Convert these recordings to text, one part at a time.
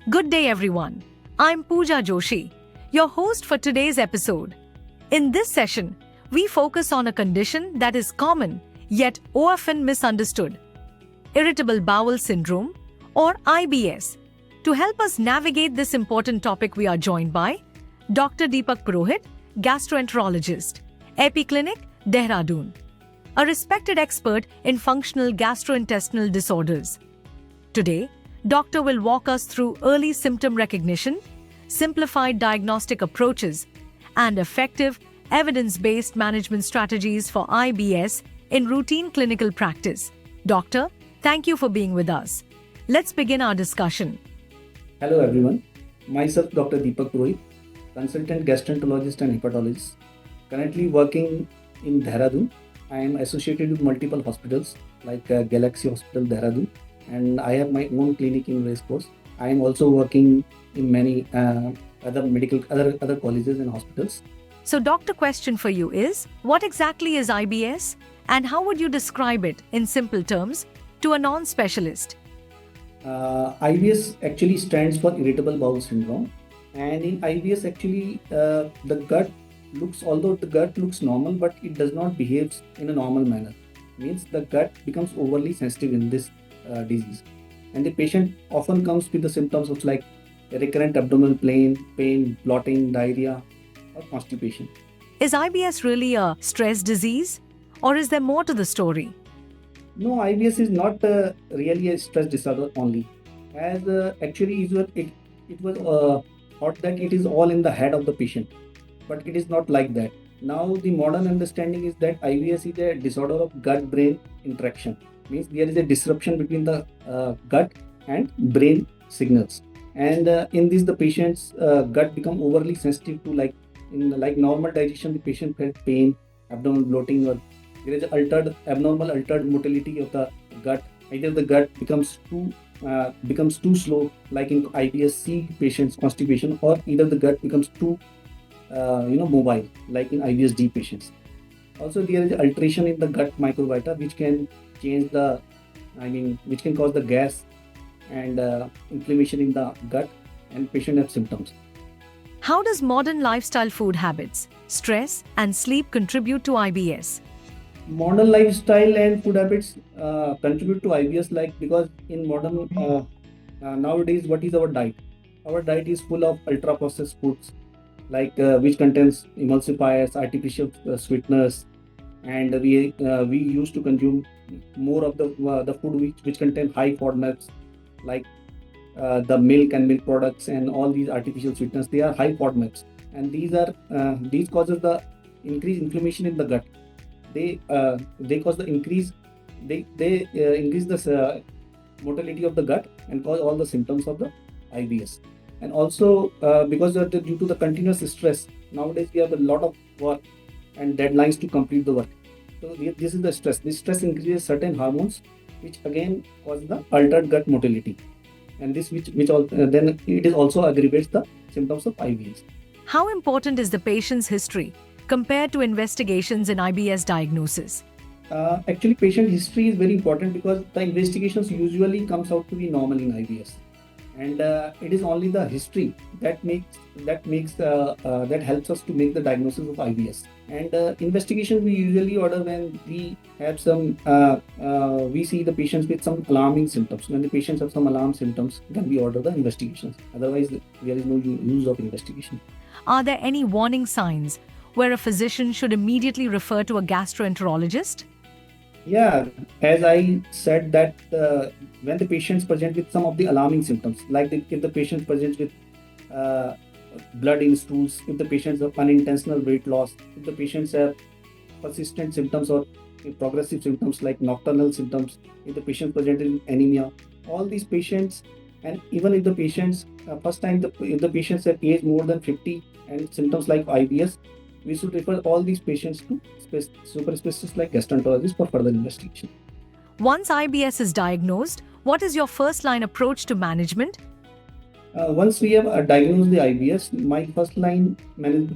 Good day, everyone. I'm Pooja Joshi, your host for today's episode. In this session, we focus on a condition that is common yet often misunderstood: irritable bowel syndrome, or IBS. To help us navigate this important topic, we are joined by Dr. Deepak Purohit, gastroenterologist, Epiclinic, Dehradun, a respected expert in functional gastrointestinal disorders. Today, Doctor will walk us through early symptom recognition, simplified diagnostic approaches, and effective evidence-based management strategies for IBS in routine clinical practice. Doctor, thank you for being with us. Let's begin our discussion. Hello everyone, myself Dr. Deepak Purohit, consultant gastroenterologist and hepatologist, currently working in Dehradun. I am associated with multiple hospitals like Galaxy Hospital Dehradun, and I have my own clinic in Race Course. I am also working in many other colleges and hospitals. So, doctor, question for you is, what exactly is IBS and how would you describe it in simple terms to a non-specialist? IBS actually stands for irritable bowel syndrome, and in IBS actually although the gut looks normal, but it does not behave in a normal manner. Means the gut becomes overly sensitive in this disease, and the patient often comes with the symptoms of like recurrent abdominal pain, bloating, diarrhea, or constipation. Is IBS really a stress disease, or is there more to the story? No, IBS is not really a stress disorder only, as actually it was thought that it is all in the head of the patient, but it is not like that. Now the modern understanding is that IBS is a disorder of gut-brain interaction. Means there is a disruption between the gut and brain signals, and in this the patient's gut become overly sensitive to like normal digestion. The patient felt pain, abdominal bloating, or there is altered motility of the gut. Either the gut becomes too slow, like in IBS-C patients constipation, or either the gut becomes too mobile, like in IBS-D patients. Also, there is alteration in the gut microbiota, which can which can cause the gas and inflammation in the gut, and patient have symptoms. How does modern lifestyle, food habits, stress, and sleep contribute to IBS? Modern lifestyle and food habits contribute to IBS, like because in modern nowadays, what is our diet? Our diet is full of ultra processed foods, like which contains emulsifiers, artificial sweeteners, and we used to consume more of the food which contain high FODMAPs, like the milk and milk products and all these artificial sweeteners. They are high FODMAPs, and these causes the increased inflammation in the gut. They cause the increase increase the motility of the gut and cause all the symptoms of the IBS. And also because due to the continuous stress, nowadays we have a lot of work and deadlines to complete the work. So this is the stress. This stress increases certain hormones, which again cause the altered gut motility, and this then it also aggravates the symptoms of IBS. How important is the patient's history compared to investigations in IBS diagnosis? Actually, patient history is very important because the investigations usually comes out to be normal in IBS, and it is only the history that helps us to make the diagnosis of IBS. And investigation we usually order when we have we see the patients with some alarming symptoms. When the patients have some alarm symptoms, then we order the investigations. Otherwise, there is no use of investigation. Are there any warning signs where a physician should immediately refer to a gastroenterologist? Yeah, as I said that when the patients present with some of the alarming symptoms, like if the patient presents with blood in stools, if the patients have unintentional weight loss, if the patients have persistent symptoms or progressive symptoms like nocturnal symptoms, if the patient presents with anemia, all these patients, and even if the patients if the patients have aged more than 50 and symptoms like IBS, we should refer all these patients to super specialists like gastroenterologists for further investigation. Once IBS is diagnosed, what is your first line approach to management? Once we have diagnosed the IBS, my first line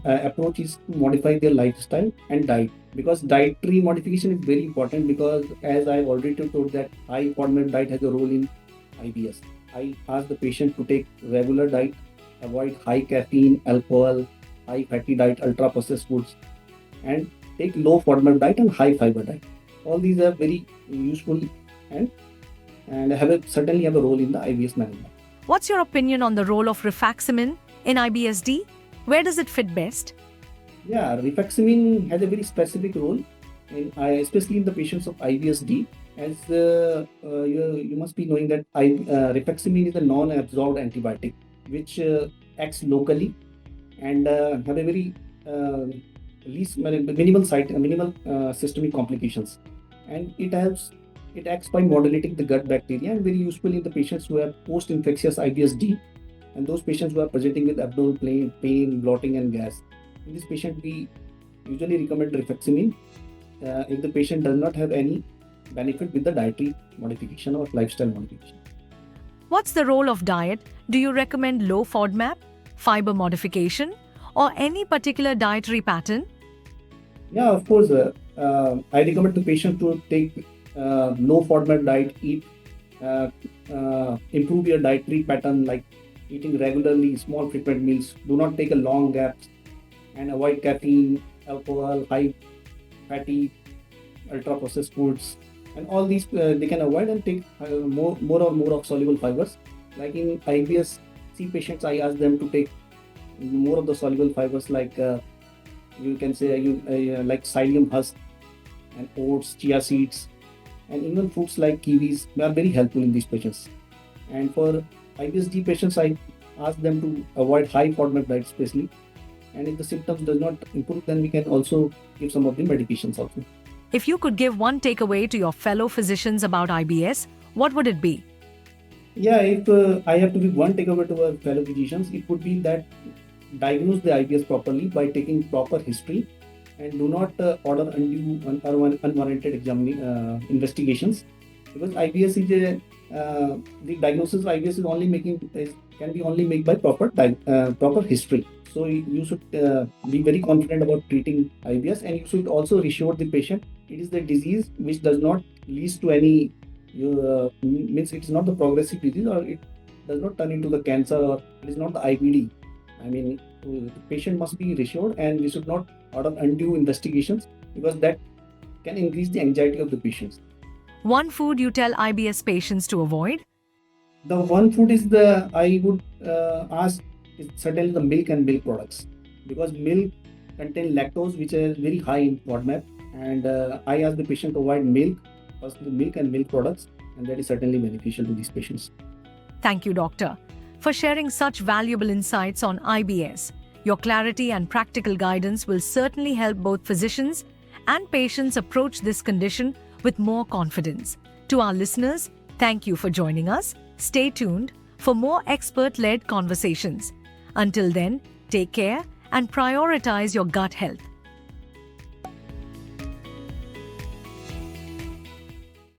approach is to modify their lifestyle and diet, because dietary modification is very important, because as I already told that high FODMAP diet has a role in IBS. I ask the patient to take regular diet, avoid high caffeine, alcohol, high fatty diet, ultra processed foods, and take low FODMAP diet and high fiber diet. All these are very useful and certainly have a role in the IBS management. What's your opinion on the role of rifaximin in IBSD? Where does it fit best? Yeah, rifaximin has a very specific role, especially in the patients of IBSD. As you must be knowing that rifaximin is a non-absorbed antibiotic which acts locally and have a very minimal systemic complications, and it acts by modulating the gut bacteria and very useful in the patients who have post-infectious IBSD and those patients who are presenting with abdominal pain, bloating, and gas. In this patient, we usually recommend rifaximin if the patient does not have any benefit with the dietary modification or lifestyle modification. What's the role of diet? Do you recommend low FODMAP, fiber modification, or any particular dietary pattern? Yeah, of course. I recommend the patient to take low FODMAP diet, improve your dietary pattern like eating regularly, small frequent meals, do not take a long gaps, and avoid caffeine, alcohol, high fatty, ultra processed foods, and all these they can avoid and take more of soluble fibers. Like in IBS C patients, I ask them to take more of the soluble fibers like you can say like psyllium husk and oats, chia seeds, and even fruits like kiwis. They are very helpful in these patients. And for IBSD patients, I ask them to avoid high FODMAP diet especially. And if the symptoms does not improve, then we can also give some of the medications also. If you could give one takeaway to your fellow physicians about IBS, what would it be? Yeah, if I have to give one takeaway to our fellow physicians, it would be that diagnose the IBS properly by taking proper history and do not order undue or unwarranted investigations, because IBS is the diagnosis of IBS can be only made by proper history. So you should be very confident about treating IBS, and you should also reassure the patient it is the disease which does not lead to any means it is not the progressive disease, or it does not turn into the cancer, or it is not the IBD. I mean, the patient must be reassured, and we should not order undue investigations because that can increase the anxiety of the patients. One food you tell IBS patients to avoid? The one food I would ask is certainly the milk and milk products, because milk contain lactose which is very high in FODMAP, and I ask the patient to avoid milk, first the milk and milk products, and that is certainly beneficial to these patients. Thank you, doctor, for sharing such valuable insights on IBS. Your clarity and practical guidance will certainly help both physicians and patients approach this condition with more confidence. To our listeners, thank you for joining us. Stay tuned for more expert-led conversations. Until then, take care and prioritize your gut health.